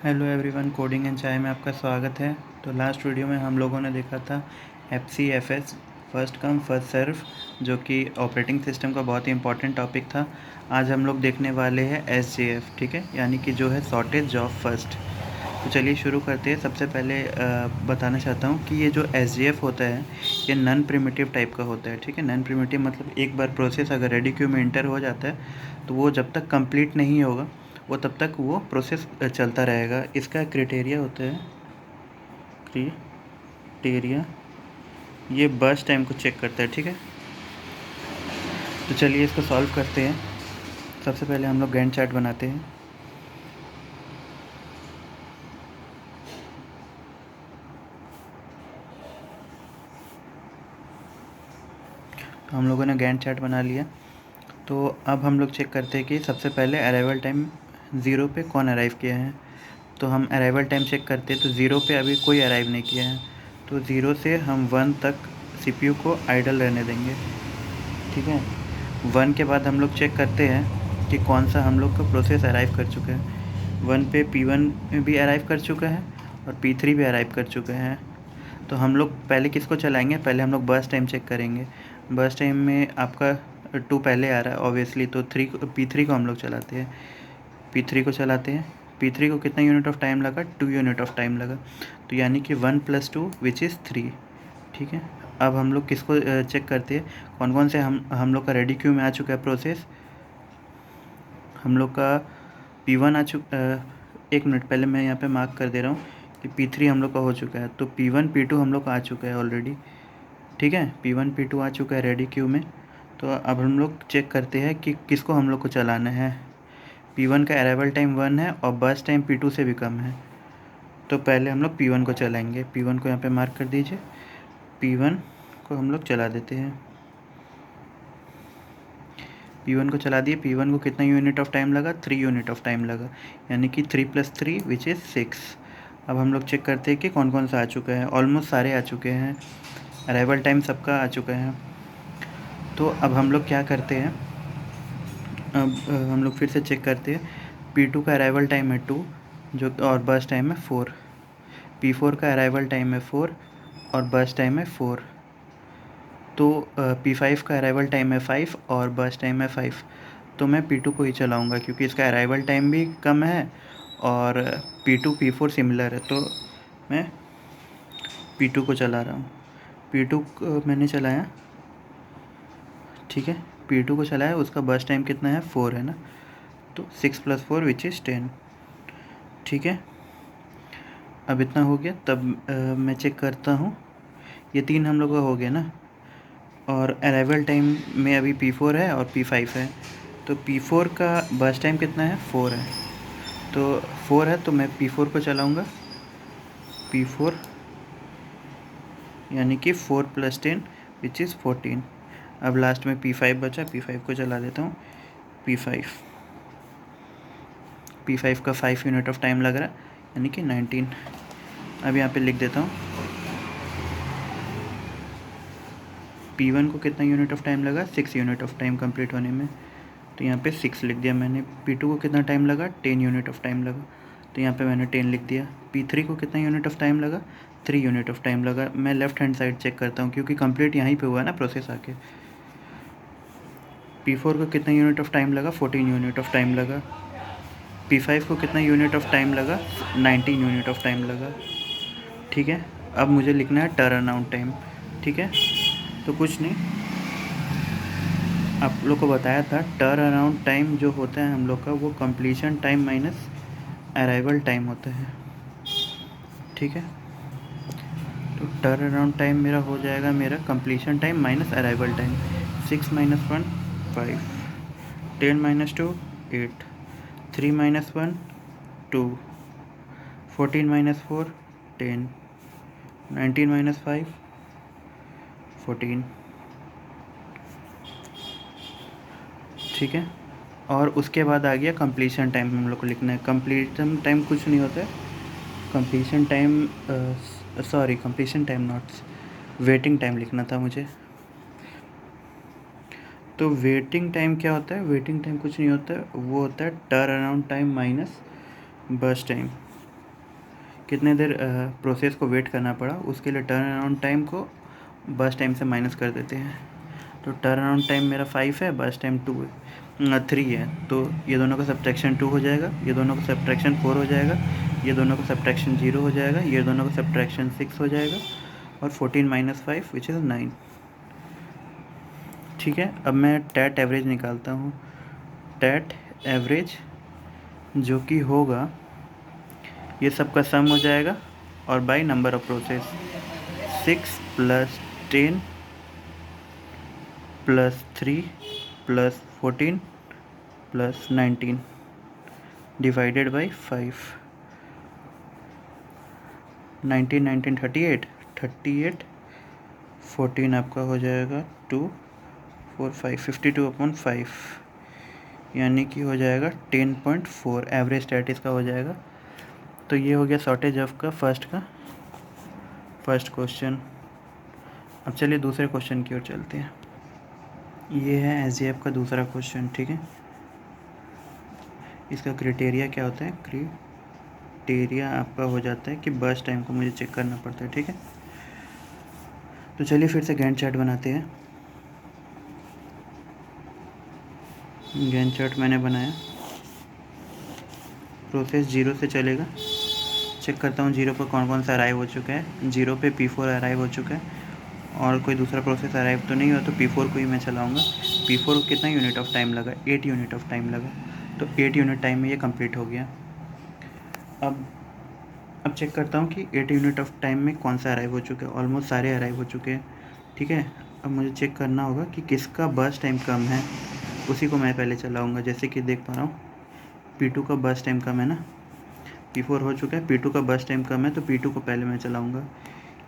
Hello everyone, coding and चाय में आपका स्वागत है। तो लास्ट वीडियो में हम लोगों ने देखा था FCFS, first come first serve, जो कि ऑपरेटिंग सिस्टम का बहुत ही इंपॉर्टेंट टॉपिक था। आज हम लोग देखने वाले हैं SJF, ठीक है, यानी कि जो है शॉर्टेज ऑफ फर्स्ट। तो चलिए शुरू करते हैं। सबसे पहले बताना चाहता हूँ कि ये जो SJF होता है ये नॉन प्रिमिटिव टाइप का होता है, ठीक है। नॉन प्रिमिटिव मतलब एक बार प्रोसेस अगर रेडी क्यू में इंटर हो जाता है तो वो जब तक कंप्लीट नहीं होगा वो तब तक वो प्रोसेस चलता रहेगा। इसका क्राइटेरिया होता है क्राइटेरिया, ये बर्स्ट टाइम को चेक करता है, ठीक है। तो चलिए इसको सॉल्व करते हैं। सबसे पहले हम लोग गैंट चार्ट बनाते हैं। तो हम लोगों ने गैंट चार्ट बना लिया। तो अब हम लोग चेक करते हैं कि सबसे पहले अराइवल टाइम 0 पे कौन अराइव किया है। तो हम अराइवल टाइम चेक करते हैं, तो 0 पे अभी कोई अराइव नहीं किया है। तो 0 से हम 1 तक CPU को आइडल रहने देंगे, ठीक है। 1 के बाद हम लोग चेक करते हैं कि कौन सा हम लोग का प्रोसेस अराइव कर चुका है। 1 पे P1 भी अराइव कर चुका है और P3 भी अराइव कर चुके हैं। तो हम लोग पहले किसको चलाएंगे, पहले हम लोग बर्स्ट टाइम चेक करेंगे। बर्स्ट टाइम में आपका 2 पहले आ रहा है ऑब्वियसली, तो P3 को हम लोग चलाते हैं। P3 को चलाते हैं। P3 को कितना यूनिट ऑफ टाइम लगा, 2 यूनिट ऑफ टाइम लगा। तो यानी कि 1 + 2 विच इज़ 3, ठीक है। अब हम लोग किसको चेक करते हैं, कौन कौन से हम लोग का रेडी क्यू में आ चुका है प्रोसेस। हम लोग का P1 आ चुका, एक मिनट पहले मैं यहाँ पे मार्क कर दे रहा हूँ कि P3 हम लोग का हो चुका है। तो P1 P2 हम लोग का आ चुका है ऑलरेडी, ठीक है। P1 P2 आ चुका है रेडी क्यू में। तो अब हम लोग चेक करते हैं कि किसको हम लोग को चलाना है। P1 का अराइवल टाइम 1 है और बर्स्ट टाइम P2 से भी कम है। तो पहले हम लोग P1 को चलाएंगे। P1 को यहाँ पे मार्क कर दीजिए। P1 को हम लोग चला देते हैं। P1 को चला दिए। P1 को कितना यूनिट ऑफ टाइम लगा, 3 यूनिट ऑफ टाइम लगा, यानी कि 3 + 3 विच इज़ 6। अब हम लोग चेक करते हैं कि कौन कौन सा आ चुका है। ऑलमोस्ट सारे आ चुके हैं, अराइवल टाइम सबका आ चुका है। तो अब हम लोग क्या करते हैं, अब हम लोग फिर से चेक करते हैं। P2 का अराइवल टाइम है 2 जो, और बर्स्ट टाइम है 4। P4 का अराइवल टाइम है 4 और बर्स्ट टाइम है 4। तो P5 का अराइवल टाइम है 5 और बर्स्ट टाइम है 5। तो मैं P2 को ही चलाऊँगा क्योंकि इसका अराइवल टाइम भी कम है और P2 P4 सिमिलर है। तो मैं P2 को चला रहा हूँ। P2 को मैंने चलाया, ठीक है। P2 को चलाया, उसका बर्स्ट टाइम कितना है, 4 है ना। तो 6 + 4 विच इज़ 10, ठीक है। अब इतना हो गया। तब मैं चेक करता हूँ, ये 3 हम लोग का हो गया ना। और अराइवल टाइम में अभी P4 है और P5 है। तो P4 का बर्स्ट टाइम कितना है, 4 है। तो 4 है तो मैं P4 को चलाऊँगा। P4 यानी कि 4 + 10 विच इज़ 14। अब लास्ट में P5 बचा, P5 को चला देता हूँ। P5 का 5 यूनिट ऑफ टाइम लग रहा है, यानी कि 19। अब यहाँ पे लिख देता हूँ P1 को कितना यूनिट ऑफ टाइम लगा, 6 यूनिट ऑफ टाइम कंप्लीट होने में। तो यहाँ पे 6 लिख दिया मैंने। P2 को कितना टाइम लगा, 10 यूनिट ऑफ टाइम लगा। तो यहाँ पे मैंने 10 लिख दिया। P3 को कितना यूनिट ऑफ टाइम लगा, 3 यूनिट ऑफ टाइम लगा। मैं लेफ्ट हैंड साइड चेक करता हूँ क्योंकि कंप्लीट यहीं पे हुआ है ना प्रोसेस आके। P4 को कितना यूनिट ऑफ टाइम लगा, 14 यूनिट ऑफ टाइम लगा। P5 को कितना यूनिट ऑफ टाइम लगा, 19 यूनिट ऑफ टाइम लगा, ठीक है। अब मुझे लिखना है टर्न अराउंड टाइम, ठीक है। तो कुछ नहीं, आप लोग को बताया था टर्न अराउंड टाइम जो होता है हम लोग का, वो completion time minus arrival time होता है, ठीक है। तो टर्न अराउंड टाइम मेरा हो जाएगा, मेरा completion time minus arrival time. 6 - 1 5, 10 - 2 8, 3 - 1 2, 14 - 4 10, 19 - 5 14, ठीक है। और उसके बाद आ गया कंप्लीशन टाइम, हम लोग को लिखना है। कंप्लीशन टाइम कुछ नहीं होता है, completion time, sorry completion time not, waiting time लिखना था मुझे। तो वेटिंग टाइम क्या होता है, वेटिंग टाइम कुछ नहीं होता है, वो होता है turn around time minus burst time, कितने देर प्रोसेस को वेट करना पड़ा, उसके लिए टर्न अराउंड टाइम को बर्स्ट टाइम से माइनस कर देते हैं। तो टर्न अराउंड टाइम मेरा 5 है, बर्स्ट टाइम 3 है, तो ये दोनों का सब्ट्रैक्शन 2 हो जाएगा, ये दोनों का सब्ट्रैक्शन 4 हो जाएगा, ये दोनों का सब्ट्रैक्शन 0 हो जाएगा, ये दोनों का सब्ट्रैक्शन 6 हो जाएगा, और 14 - 5 विच इज़ 9। ठीक है, अब मैं टैट एवरेज निकालता हूँ। टैट एवरेज जो कि होगा, ये सब का सम हो जाएगा और by number of process, 6 + 10 + 3 + 14 + 19 divided by 5। 19 19 38 38 14 आपका हो जाएगा 2 4 5 52/5, यानी कि हो जाएगा 10.4 एवरेज स्टैट इसका हो जाएगा। तो ये हो गया शॉर्टेज ऑफ का फर्स्ट क्वेश्चन। अब चलिए दूसरे क्वेश्चन की ओर चलते हैं। ये है एसजीएफ का दूसरा क्वेश्चन। ठीक है, इसका क्राइटेरिया क्या होता है? क्राइटेरिया आपका हो जाता है कि बर्स्ट टाइम को मुझे चेक करना पड़ता है। ठीक है, तो चलिए फिर से गैंट चार्ट बनाते हैं। गैंट चार्ट मैंने बनाया, प्रोसेस 0 से चलेगा। चेक करता हूँ 0 पर कौन कौन सा अराइव हो चुका है। 0 पे P4 अराइव हो चुका है और कोई दूसरा प्रोसेस अराइव तो नहीं हुआ, तो P4 को ही मैं चलाऊँगा। P4 को कितना यूनिट ऑफ टाइम लगा? 8 यूनिट ऑफ टाइम लगा, तो 8 यूनिट टाइम में ये कंप्लीट हो गया। अब चेक करता हूँ कि 8 यूनिट ऑफ टाइम में कौन सा अराइव हो चुका है। ऑलमोस्ट सारे अराइव हो चुके हैं। ठीक है, अब मुझे चेक करना होगा कि किसका बर्स्ट टाइम कम है, उसी को मैं पहले चलाऊँगा। जैसे कि देख पा रहा हूँ P2 का बर्स्ट टाइम कम है ना, P4 हो चुका है, P2 का बर्स्ट टाइम कम है, तो P2 को पहले मैं चलाऊँगा,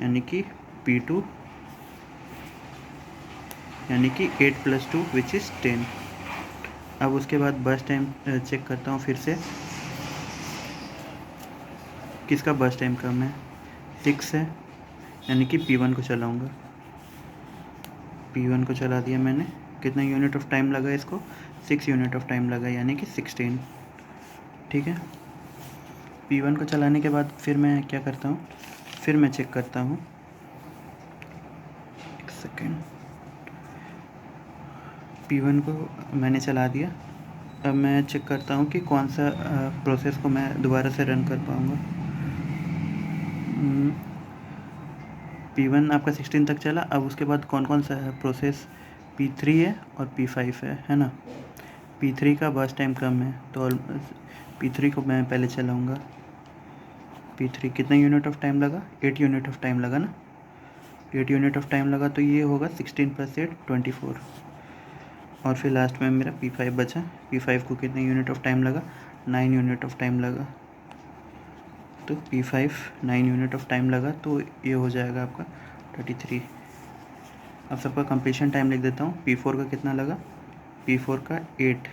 यानी कि P2 यानी कि 8 + 2 विच इज़ 10। अब उसके बाद बर्स्ट टाइम चेक करता हूँ फिर से, किसका बर्स्ट टाइम कम है? 6 है, यानी कि P1 को चलाऊँगा। P1 को चला दिया मैंने। कितना यूनिट ऑफ टाइम लगा इसको? 6 यूनिट ऑफ टाइम लगा, यानी कि 16। ठीक है, P1 को चलाने के बाद फिर मैं क्या करता हूँ, फिर मैं चेक करता हूँ, एक सेकेंड, P1 को मैंने चला दिया। अब मैं चेक करता हूँ कि कौन सा प्रोसेस को मैं दोबारा से रन कर पाऊँगा। P1 आपका 16 तक चला। अब उसके बाद कौन कौन सा है प्रोसेस? P3 है और P5 है ना। P3 का बर्स्ट टाइम कम है, तो P3 को मैं पहले चलाऊँगा। P3 कितना यूनिट ऑफ टाइम लगा? 8 यूनिट ऑफ टाइम लगा ना, 8 यूनिट ऑफ टाइम लगा, तो ये होगा 16 + 8 24। और फिर लास्ट में मेरा P5 बचा। P5 को कितने यूनिट ऑफ टाइम लगा? 9 यूनिट ऑफ टाइम लगा, तो P5 9 यूनिट ऑफ टाइम लगा, तो ये हो जाएगा आपका 33। अब सबका कंप्लीशन टाइम लिख देता हूँ। P4 का कितना लगा? P4 का 8,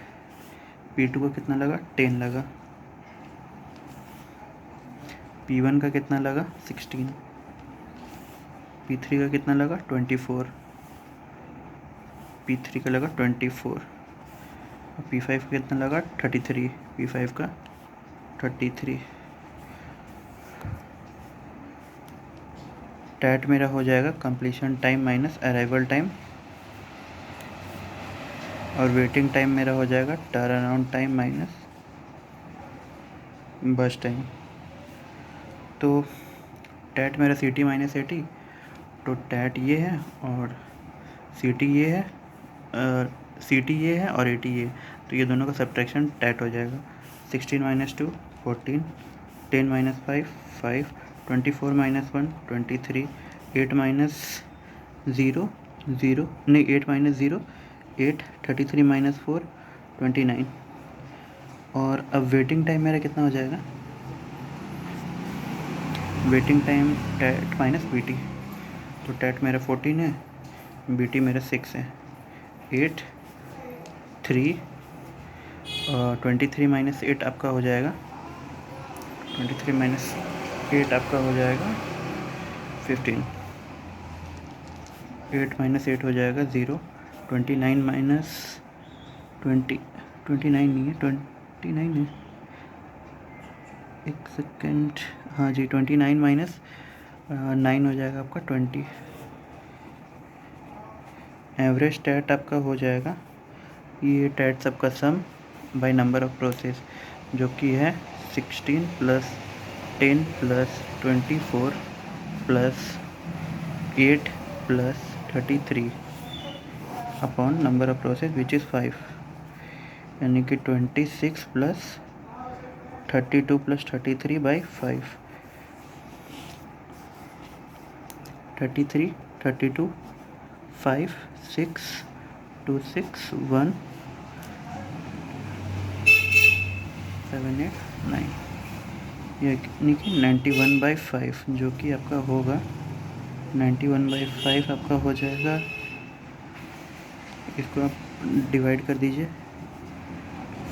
P2 का कितना लगा? 10 लगा, P1 का कितना लगा? 16, P3 का कितना लगा? 24, P3 का लगा 24, और P5 का कितना लगा? 33, P5 का 33। टैट मेरा हो जाएगा completion time minus arrival time, और वेटिंग टाइम मेरा हो जाएगा टर्न अराउंड टाइम माइनस बस टाइम। तो टैट मेरा CT - AT, तो टैट ये है और CT ये है, CT ये है और AT ये, तो ये दोनों का सब्ट्रैक्शन टैट हो जाएगा। 16 - 2 14, 10 - 5 5, 24 - 1 23, 8 - 0 0 नहीं 8 - 0 8, 33 - 4 29। और अब वेटिंग टाइम मेरा कितना हो जाएगा? Waiting time TAT minus BT, तो टैट मेरा 14 है, BT मेरा 6 है। 8 3 23 - 8 आपका हो जाएगा, 23 - 8 आपका हो जाएगा 15। 8 - 8 हो जाएगा 0, 29 - 20 29 नहीं है, 29 है, एक सेकेंड, हाँ जी 29 माइनस 9 हो जाएगा आपका 20। एवरेज टैट आपका हो जाएगा ये टैट सबका सम बाय नंबर ऑफ प्रोसेस, जो कि है 16 plus 10 plus 24 plus 8 plus 33 upon number of process which is 5, यानी कि 26 प्लस 32 प्लस 33 बाई 5। 33 32 5 6 2 6 1 7 8 9, यानी कि 91/5, जो कि आपका होगा 91/5 आपका हो जाएगा। इसको आप डिवाइड कर दीजिए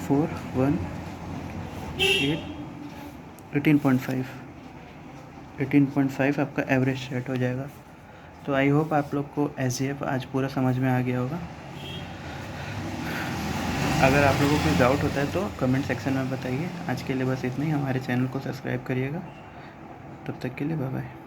4 1 8 18.5 18.5 आपका एवरेज सेट हो जाएगा। तो आई होप आप लोग को SGF आज पूरा समझ में आ गया होगा। अगर आप लोगों को कोई डाउट होता है तो कमेंट सेक्शन में बताइए। आज के लिए बस इतना ही। हमारे चैनल को सब्सक्राइब करिएगा। तब तक के लिए बाय बाय।